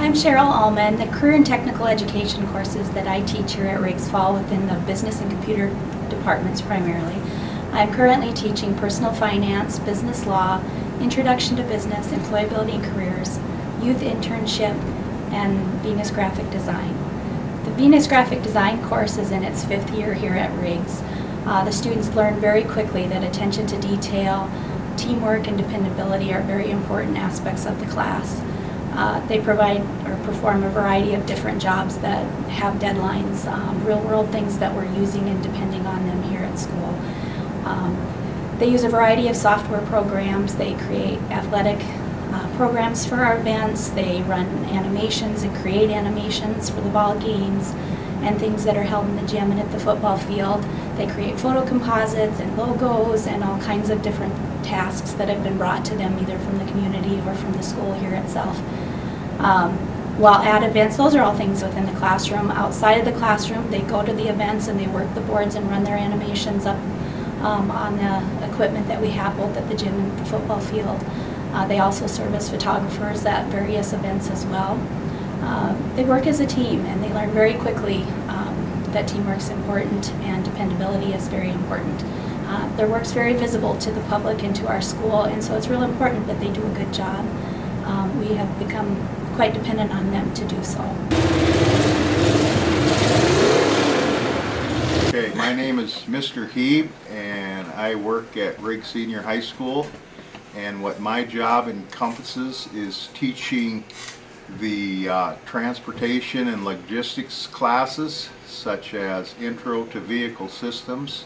I'm Cheryl Almond. The career and technical education courses that I teach here at Riggs fall within the business and computer departments primarily. I'm currently teaching personal finance, business law, introduction to business, employability and careers, youth internship, and Venus graphic design. The Venus graphic design course is in its 5th year here at Riggs. The students learn very quickly that attention to detail, teamwork, and dependability are very important aspects of the class. They provide or perform a variety of different jobs that have deadlines, real-world things that we're using and depending on them here at school. They use a variety of software programs. They create athletic programs for our events. They run animations and create animations for the ball games and things that are held in the gym and at the football field. They create photo composites and logos and all kinds of different tasks that have been brought to them either from the community or from the school here itself. While at events, those are all things within the classroom. Outside of the classroom, they go to the events and they work the boards and run their animations up on the equipment that we have both at the gym and the football field. They also serve as photographers at various events as well. They work as a team and they learn very quickly that teamwork's important and dependability is very important. Their work's very visible to the public and to our school, and so it's real important that they do a good job. We have become quite dependent on them to do so. Okay, my name is Mr. Heeb and I work at Riggs Senior High School, and what my job encompasses is teaching the transportation and logistics classes such as Intro to Vehicle Systems,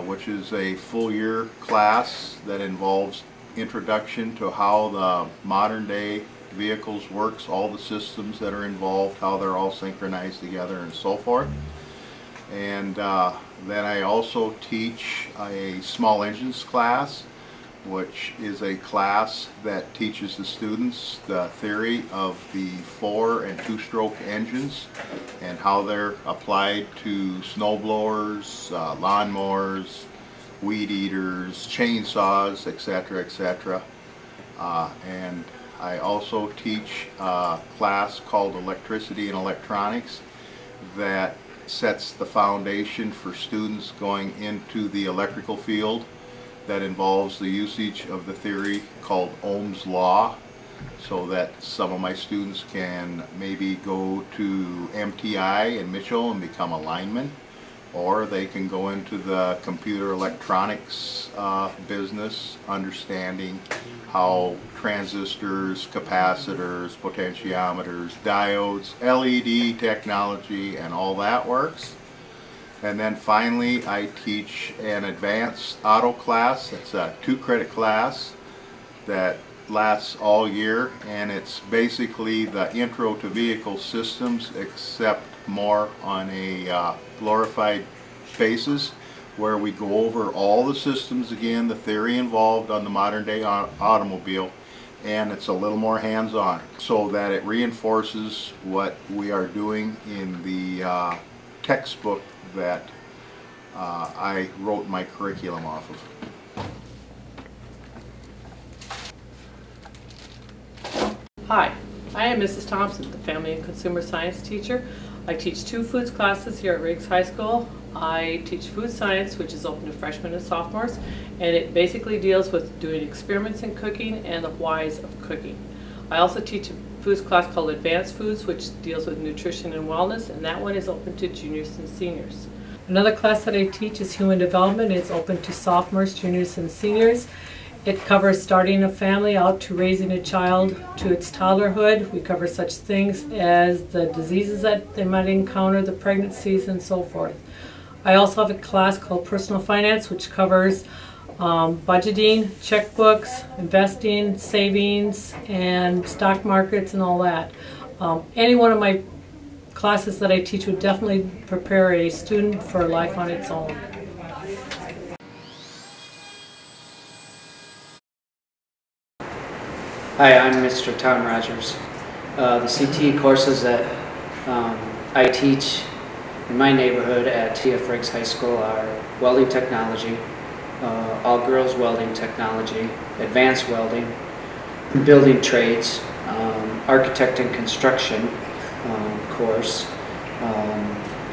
which is a full-year class that involves introduction to how the modern day vehicles works, all the systems that are involved, how they're all synchronized together and so forth. And then I also teach a small engines class, which is a class that teaches the students the theory of the 4- and 2-stroke engines and how they're applied to snow blowers, lawnmowers, weed eaters, chainsaws, etc., etc. And I also teach a class called Electricity and Electronics that sets the foundation for students going into the electrical field, that involves the usage of the theory called Ohm's Law, so that some of my students can maybe go to MTI in Mitchell and become a lineman, or they can go into the computer electronics business, understanding how transistors, capacitors, potentiometers, diodes, LED technology, and all that works. And then finally, I teach an advanced auto class. It's a 2-credit class that lasts all year, and it's basically the Intro to Vehicle Systems, except more on a glorified basis, where we go over all the systems again, the theory involved on the modern day automobile, and it's a little more hands-on, so that it reinforces what we are doing in the textbook that I wrote my curriculum off of. Hi, I am Mrs. Thompson, the Family and Consumer Science teacher. I teach 2 foods classes here at Riggs High School. I teach food science, which is open to freshmen and sophomores, and it basically deals with doing experiments in cooking and the whys of cooking. I also teach a foods class called Advanced Foods, which deals with nutrition and wellness, and that one is open to juniors and seniors. Another class that I teach is Human Development. It's open to sophomores, juniors, and seniors. It covers starting a family out to raising a child to its toddlerhood. We cover such things as the diseases that they might encounter, the pregnancies, and so forth. I also have a class called Personal Finance, which covers budgeting, checkbooks, investing, savings, and stock markets and all that. Any one of my classes that I teach would definitely prepare a student for life on its own. Hi, I'm Mr. Tom Rogers. The CTE courses that I teach in my neighborhood at TF Riggs High School are welding technology, all-girls welding technology, advanced welding, building trades, architect and construction course,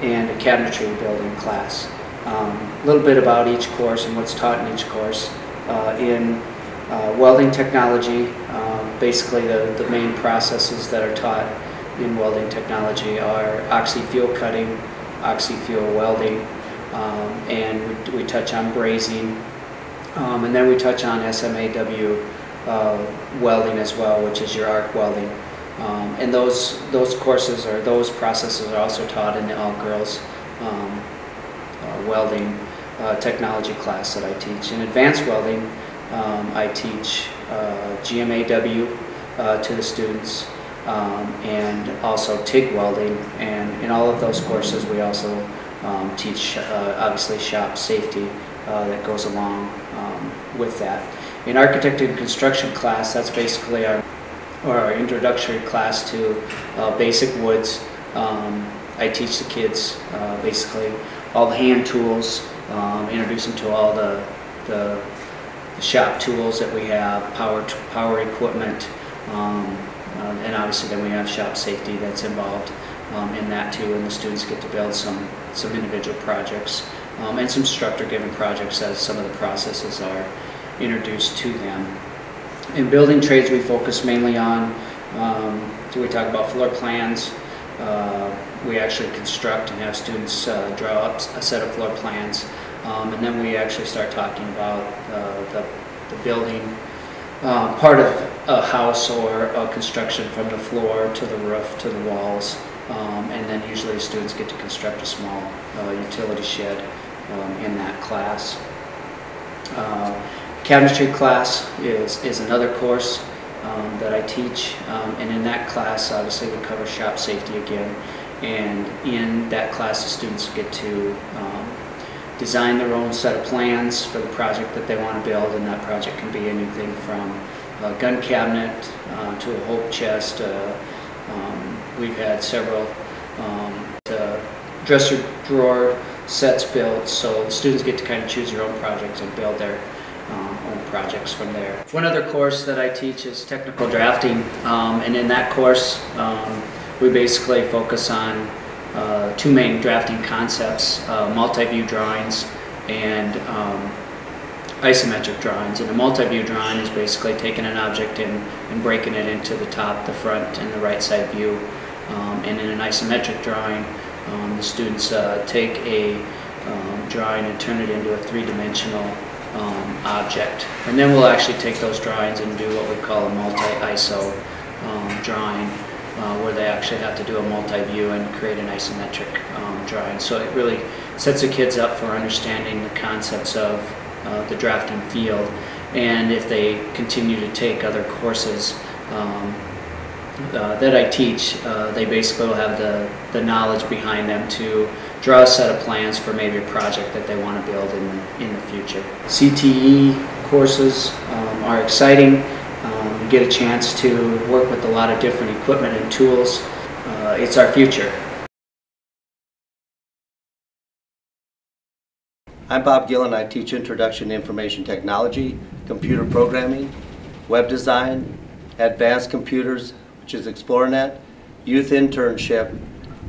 and a cabinetry building class. A little bit about each course and what's taught in each course. In welding technology, basically the main processes that are taught in welding technology are oxy-fuel cutting, oxy-fuel welding, and we touch on brazing, and then we touch on SMAW welding as well, which is your arc welding. And those courses or those processes are also taught in the all-girls welding technology class that I teach. In advanced welding, I teach GMAW to the students, and also TIG welding, and in all of those courses we also teach obviously shop safety that goes along with that. In architect and construction class, that's basically our introductory class to basic woods. I teach the kids basically all the hand tools, introduce them to all the shop tools that we have, power equipment, and obviously then we have shop safety that's involved in that too, and the students get to build some individual projects and some instructor-given projects as some of the processes are introduced to them. In building trades, we focus mainly on, we talk about floor plans. We actually construct and have students draw up a set of floor plans, and then we actually start talking about the building part of a house or a construction from the floor to the roof to the walls, and then usually students get to construct a small utility shed in that class. Cabinetry class is another course that I teach, and in that class obviously we cover shop safety again, and in that class the students get to design their own set of plans for the project that they want to build, and that project can be anything from a gun cabinet to a hope chest. We've had several dresser drawer sets built, so the students get to kind of choose their own projects and build their own projects from there. One other course that I teach is technical drafting, and in that course we basically focus on two main drafting concepts, multi-view drawings and isometric drawings. And a multi-view drawing is basically taking an object and breaking it into the top, the front, and the right side view. And in an isometric drawing, the students take a drawing and turn it into a three-dimensional object. And then we'll actually take those drawings and do what we call a multi-iso drawing, where they actually have to do a multi-view and create an isometric drawing. So it really sets the kids up for understanding the concepts of the drafting field, and if they continue to take other courses that I teach, they basically will have the knowledge behind them to draw a set of plans for maybe a project that they want to build in the future. CTE courses are exciting. You get a chance to work with a lot of different equipment and tools. It's our future. I'm Bob Gill, and I teach Introduction to Information Technology, Computer Programming, Web Design, Advanced Computers, which is ExploreNet, Youth Internship,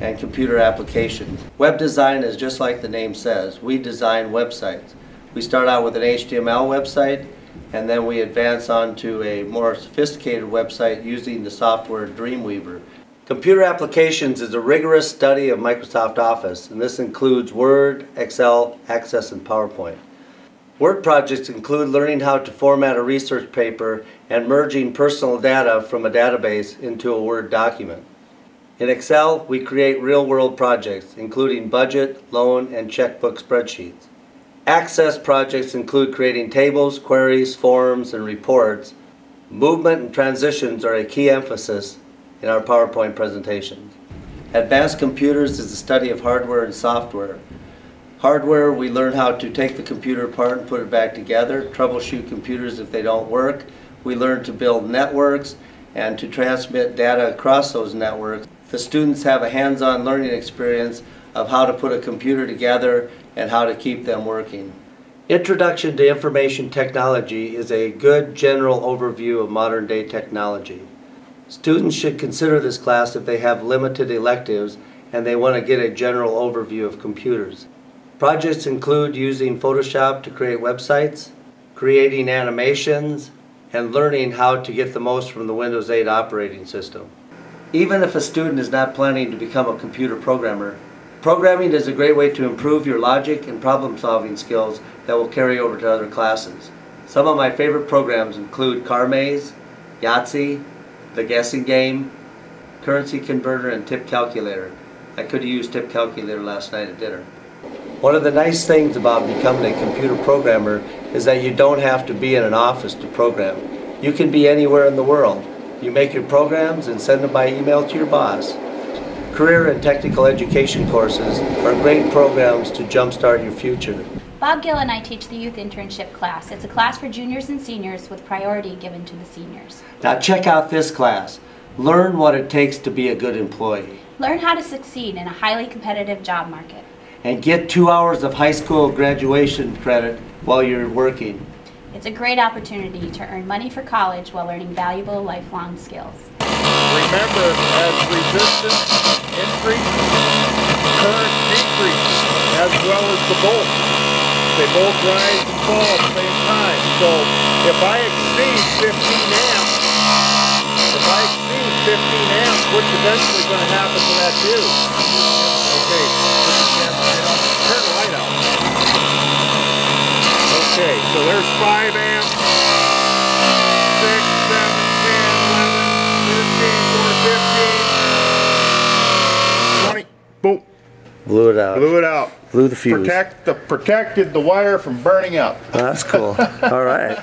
and Computer Applications. Web design is just like the name says. We design websites. We start out with an HTML website, and then we advance on to a more sophisticated website using the software Dreamweaver. Computer Applications is a rigorous study of Microsoft Office, and this includes Word, Excel, Access, and PowerPoint. Word projects include learning how to format a research paper and merging personal data from a database into a Word document. In Excel, we create real-world projects, including budget, loan, and checkbook spreadsheets. Access projects include creating tables, queries, forms, and reports. Movement and transitions are a key emphasis in our PowerPoint presentations. Advanced computers is the study of hardware and software. Hardware, we learn how to take the computer apart and put it back together, troubleshoot computers if they don't work. We learn to build networks and to transmit data across those networks. The students have a hands-on learning experience of how to put a computer together and how to keep them working. Introduction to Information Technology is a good general overview of modern-day technology. Students should consider this class if they have limited electives and they want to get a general overview of computers. Projects include using Photoshop to create websites, creating animations, and learning how to get the most from the Windows 8 operating system. Even if a student is not planning to become a computer programmer, programming is a great way to improve your logic and problem-solving skills that will carry over to other classes. Some of my favorite programs include Car Maze, Yahtzee, The Guessing Game, Currency Converter, and Tip Calculator. I could have used Tip Calculator last night at dinner. One of the nice things about becoming a computer programmer is that you don't have to be in an office to program. You can be anywhere in the world. You make your programs and send them by email to your boss. Career and technical education courses are great programs to jumpstart your future. Bob Gill and I teach the youth internship class. It's a class for juniors and seniors with priority given to the seniors. Now check out this class. Learn what it takes to be a good employee. Learn how to succeed in a highly competitive job market. And get 2 hours of high school graduation credit while you're working. It's a great opportunity to earn money for college while learning valuable lifelong skills. Remember, as resistance increases, current decreases, as well as the volts. They both rise and fall at the same time. So if I exceed 15 amps, what's eventually going to happen to that fuse? Okay, turn the light out. Okay, so there's 5 amps, 6, 7, 10, 11, 13, 14, 15, 20. Boom. Blew it out. Blew it out. Blew the fuse. Protected the wire from burning up. That's cool. All right.